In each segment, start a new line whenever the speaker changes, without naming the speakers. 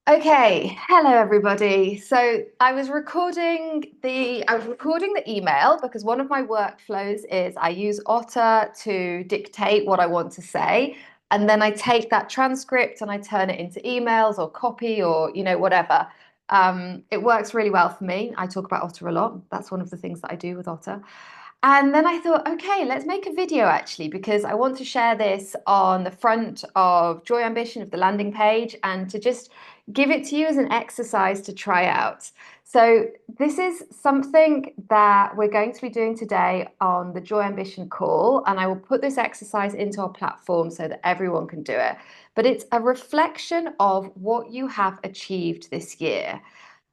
Okay, hello everybody. So I was recording the email because one of my workflows is I use Otter to dictate what I want to say, and then I take that transcript and I turn it into emails or copy or whatever. It works really well for me. I talk about Otter a lot. That's one of the things that I do with Otter. And then I thought, okay, let's make a video actually, because I want to share this on the front of Joy Ambition of the landing page and to just give it to you as an exercise to try out. So, this is something that we're going to be doing today on the Joy Ambition call, and I will put this exercise into our platform so that everyone can do it. But it's a reflection of what you have achieved this year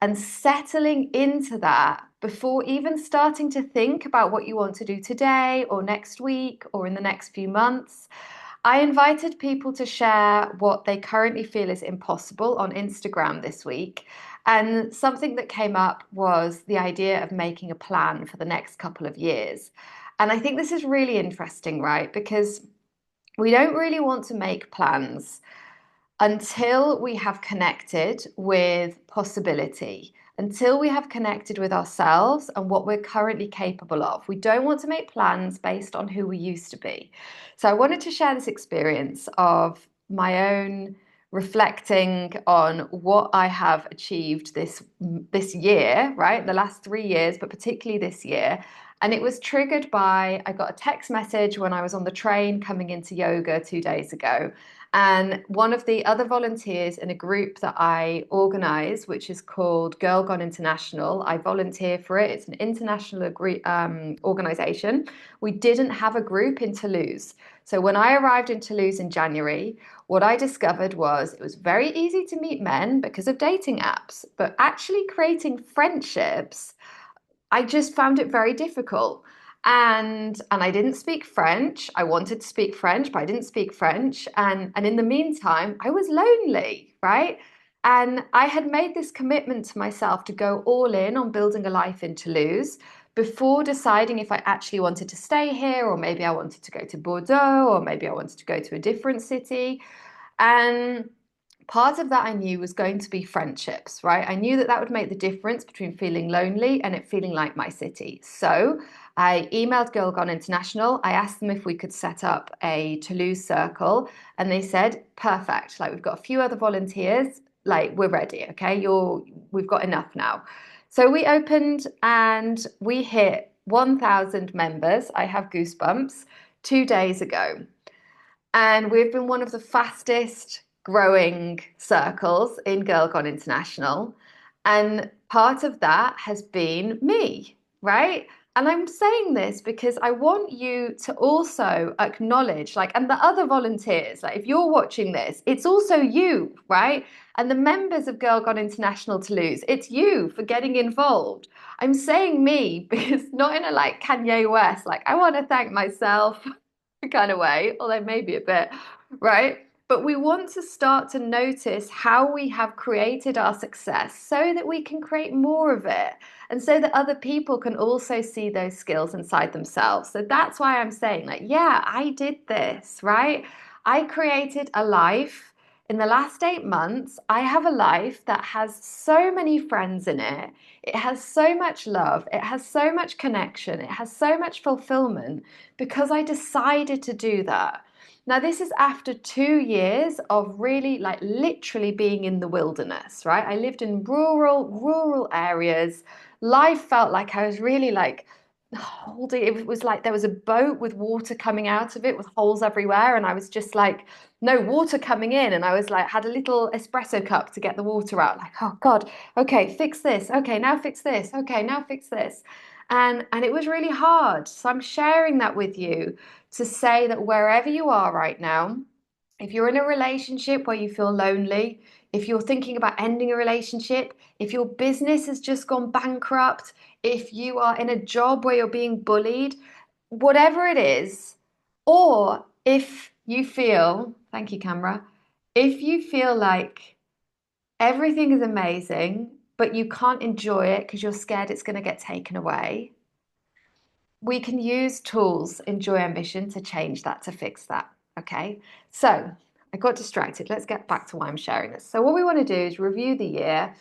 and settling into that before even starting to think about what you want to do today or next week or in the next few months. I invited people to share what they currently feel is impossible on Instagram this week. And something that came up was the idea of making a plan for the next couple of years. And I think this is really interesting, right? Because we don't really want to make plans until we have connected with possibility, until we have connected with ourselves and what we're currently capable of. We don't want to make plans based on who we used to be. So I wanted to share this experience of my own reflecting on what I have achieved this year, right? The last 3 years, but particularly this year. And it was triggered by I got a text message when I was on the train coming into yoga 2 days ago. And one of the other volunteers in a group that I organize, which is called Girl Gone International, I volunteer for it. It's an international organization. We didn't have a group in Toulouse. So when I arrived in Toulouse in January, what I discovered was it was very easy to meet men because of dating apps, but actually creating friendships I just found it very difficult. And I didn't speak French. I wanted to speak French, but I didn't speak French. And in the meantime, I was lonely, right? And I had made this commitment to myself to go all in on building a life in Toulouse before deciding if I actually wanted to stay here, or maybe I wanted to go to Bordeaux, or maybe I wanted to go to a different city. And part of that I knew was going to be friendships, right? I knew that that would make the difference between feeling lonely and it feeling like my city. So I emailed Girl Gone International. I asked them if we could set up a Toulouse circle, and they said, perfect. Like, we've got a few other volunteers. Like, we're ready. Okay. We've got enough now. So we opened and we hit 1,000 members. I have goosebumps 2 days ago. And we've been one of the fastest growing circles in Girl Gone International. And part of that has been me, right? And I'm saying this because I want you to also acknowledge, like, and the other volunteers, like, if you're watching this, it's also you, right? And the members of Girl Gone International Toulouse, it's you for getting involved. I'm saying me because not in a like Kanye West, like, I want to thank myself kind of way, although maybe a bit, right? But we want to start to notice how we have created our success so that we can create more of it and so that other people can also see those skills inside themselves. So that's why I'm saying, like, yeah, I did this, right? I created a life. In the last 8 months, I have a life that has so many friends in it. It has so much love. It has so much connection. It has so much fulfillment because I decided to do that. Now, this is after 2 years of really, like, literally being in the wilderness, right? I lived in rural areas. Life felt like I was really like holding, it was like there was a boat with water coming out of it with holes everywhere. And I was just like, no water coming in. And I was like, had a little espresso cup to get the water out, like, oh God, okay, fix this. Okay, now fix this. Okay, now fix this. And it was really hard. So I'm sharing that with you to say that wherever you are right now, if you're in a relationship where you feel lonely, if you're thinking about ending a relationship, if your business has just gone bankrupt, if you are in a job where you're being bullied, whatever it is, or if you feel, thank you, camera, if you feel like everything is amazing, but you can't enjoy it because you're scared it's going to get taken away, we can use tools in Joy Ambition to change that, to fix that. Okay. So I got distracted. Let's get back to why I'm sharing this. So, what we want to do is review the year,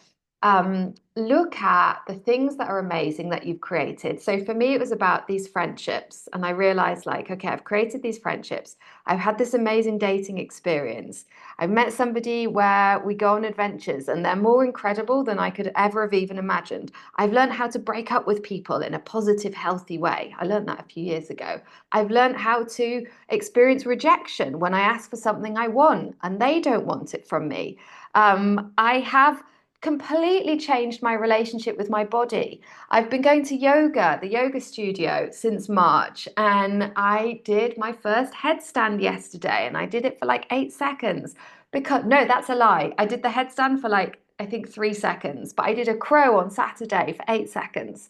look at the things that are amazing that you've created. So, for me, it was about these friendships. And I realized, like, okay, I've created these friendships. I've had this amazing dating experience. I've met somebody where we go on adventures and they're more incredible than I could ever have even imagined. I've learned how to break up with people in a positive, healthy way. I learned that a few years ago. I've learned how to experience rejection when I ask for something I want and they don't want it from me. I have completely changed my relationship with my body. I've been going to yoga, the yoga studio, since March, and I did my first headstand yesterday, and I did it for like 8 seconds. Because, no, that's a lie. I did the headstand for like, I think 3 seconds, but I did a crow on Saturday for 8 seconds.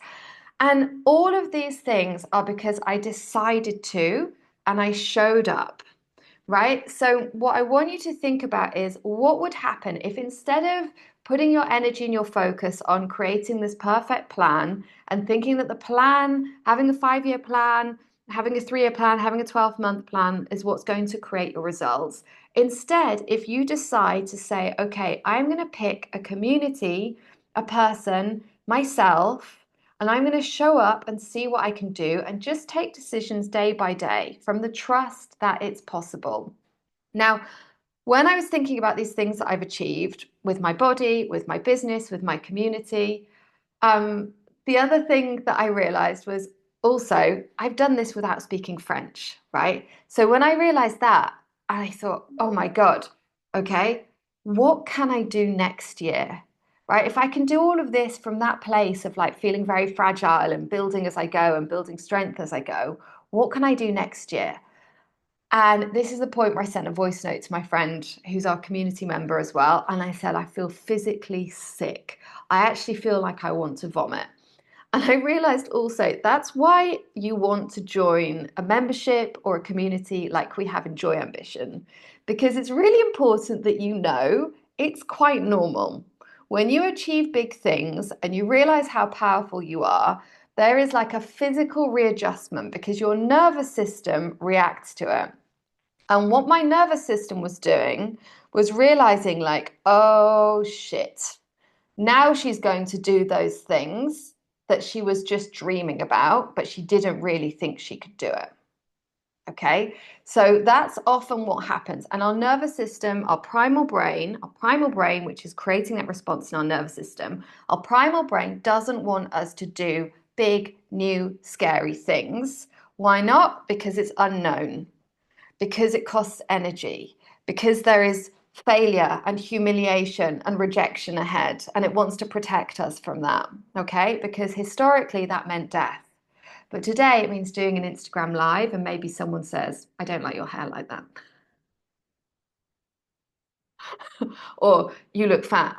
And all of these things are because I decided to and I showed up, right? So, what I want you to think about is what would happen if instead of putting your energy and your focus on creating this perfect plan and thinking that the plan, having a 5 year plan, having a 3 year plan, having a 12-month plan is what's going to create your results. Instead, if you decide to say, okay, I'm going to pick a community, a person, myself, and I'm going to show up and see what I can do and just take decisions day by day from the trust that it's possible. Now, when I was thinking about these things that I've achieved with my body, with my business, with my community, um, the other thing that I realized was also I've done this without speaking French, right? So when I realized that, I thought, oh my God, okay, what can I do next year? Right? If I can do all of this from that place of like feeling very fragile and building as I go and building strength as I go, what can I do next year? And this is the point where I sent a voice note to my friend who's our community member as well. And I said, I feel physically sick. I actually feel like I want to vomit. And I realized also that's why you want to join a membership or a community like we have in Joy Ambition, because it's really important that you know it's quite normal. When you achieve big things and you realize how powerful you are, there is like a physical readjustment because your nervous system reacts to it. And what my nervous system was doing was realizing, like, oh shit, now she's going to do those things that she was just dreaming about, but she didn't really think she could do it. Okay, so that's often what happens. And our nervous system, our primal brain, which is creating that response in our nervous system, our primal brain doesn't want us to do big, new, scary things. Why not? Because it's unknown, because it costs energy, because there is failure and humiliation and rejection ahead, and it wants to protect us from that, okay? Because historically that meant death. But today it means doing an Instagram live and maybe someone says, I don't like your hair like that. Or you look fat,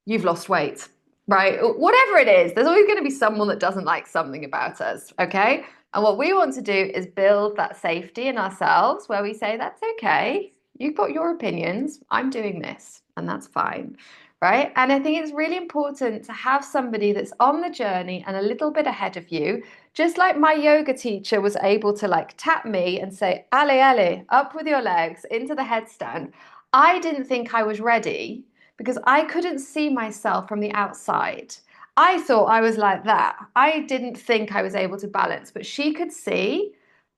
you've lost weight, right? Whatever it is, there's always going to be someone that doesn't like something about us, okay? And what we want to do is build that safety in ourselves where we say, that's okay. You've got your opinions. I'm doing this, and that's fine, right? And I think it's really important to have somebody that's on the journey and a little bit ahead of you. Just like my yoga teacher was able to like tap me and say, Ale, Ale, up with your legs into the headstand. I didn't think I was ready because I couldn't see myself from the outside. I thought I was like that. I didn't think I was able to balance, but she could see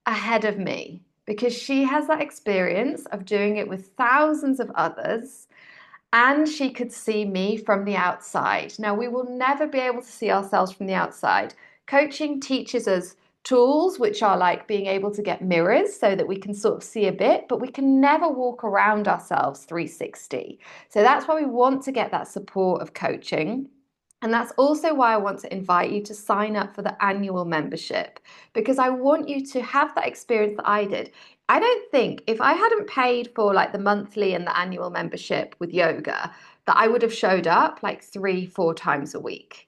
ahead of me because she has that experience of doing it with thousands of others, and she could see me from the outside. Now, we will never be able to see ourselves from the outside. Coaching teaches us tools, which are like being able to get mirrors so that we can sort of see a bit, but we can never walk around ourselves 360. So that's why we want to get that support of coaching. And that's also why I want to invite you to sign up for the annual membership, because I want you to have that experience that I did. I don't think if I hadn't paid for like the monthly and the annual membership with yoga, that I would have showed up like 3, 4 times a week.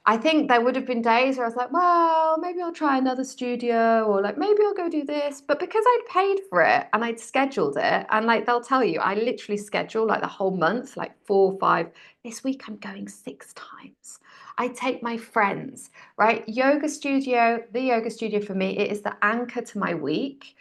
I think there would have been days where I was like, well, maybe I'll try another studio or like maybe I'll go do this. But because I'd paid for it and I'd scheduled it, and like they'll tell you, I literally schedule like the whole month, like 4, 5. This week I'm going 6 times. I take my friends, right? Yoga studio, the yoga studio for me, it is the anchor to my week.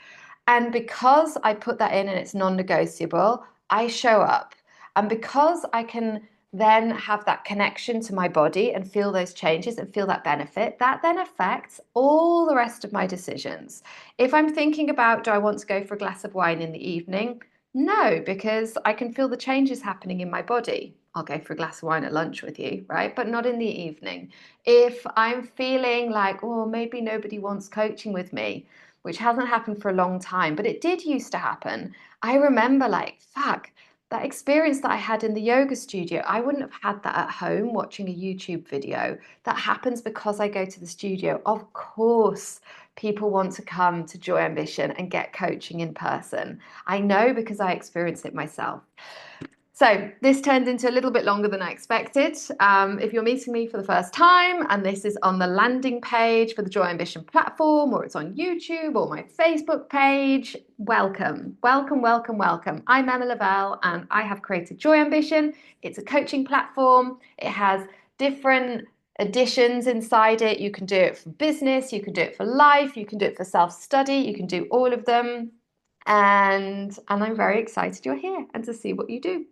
And because I put that in and it's non-negotiable, I show up. And because I can then have that connection to my body and feel those changes and feel that benefit, that then affects all the rest of my decisions. If I'm thinking about, do I want to go for a glass of wine in the evening? No, because I can feel the changes happening in my body. I'll go for a glass of wine at lunch with you, right? But not in the evening. If I'm feeling like, oh, maybe nobody wants coaching with me, which hasn't happened for a long time, but it did used to happen. I remember, like, fuck, that experience that I had in the yoga studio, I wouldn't have had that at home watching a YouTube video. That happens because I go to the studio. Of course, people want to come to Joy Ambition and get coaching in person. I know because I experienced it myself. So this turned into a little bit longer than I expected. If you're meeting me for the first time and this is on the landing page for the Joy Ambition platform, or it's on YouTube or my Facebook page, welcome, welcome, welcome, welcome. I'm Emma Lavelle and I have created Joy Ambition. It's a coaching platform. It has different editions inside it. You can do it for business, you can do it for life, you can do it for self-study, you can do all of them. And I'm very excited you're here and to see what you do.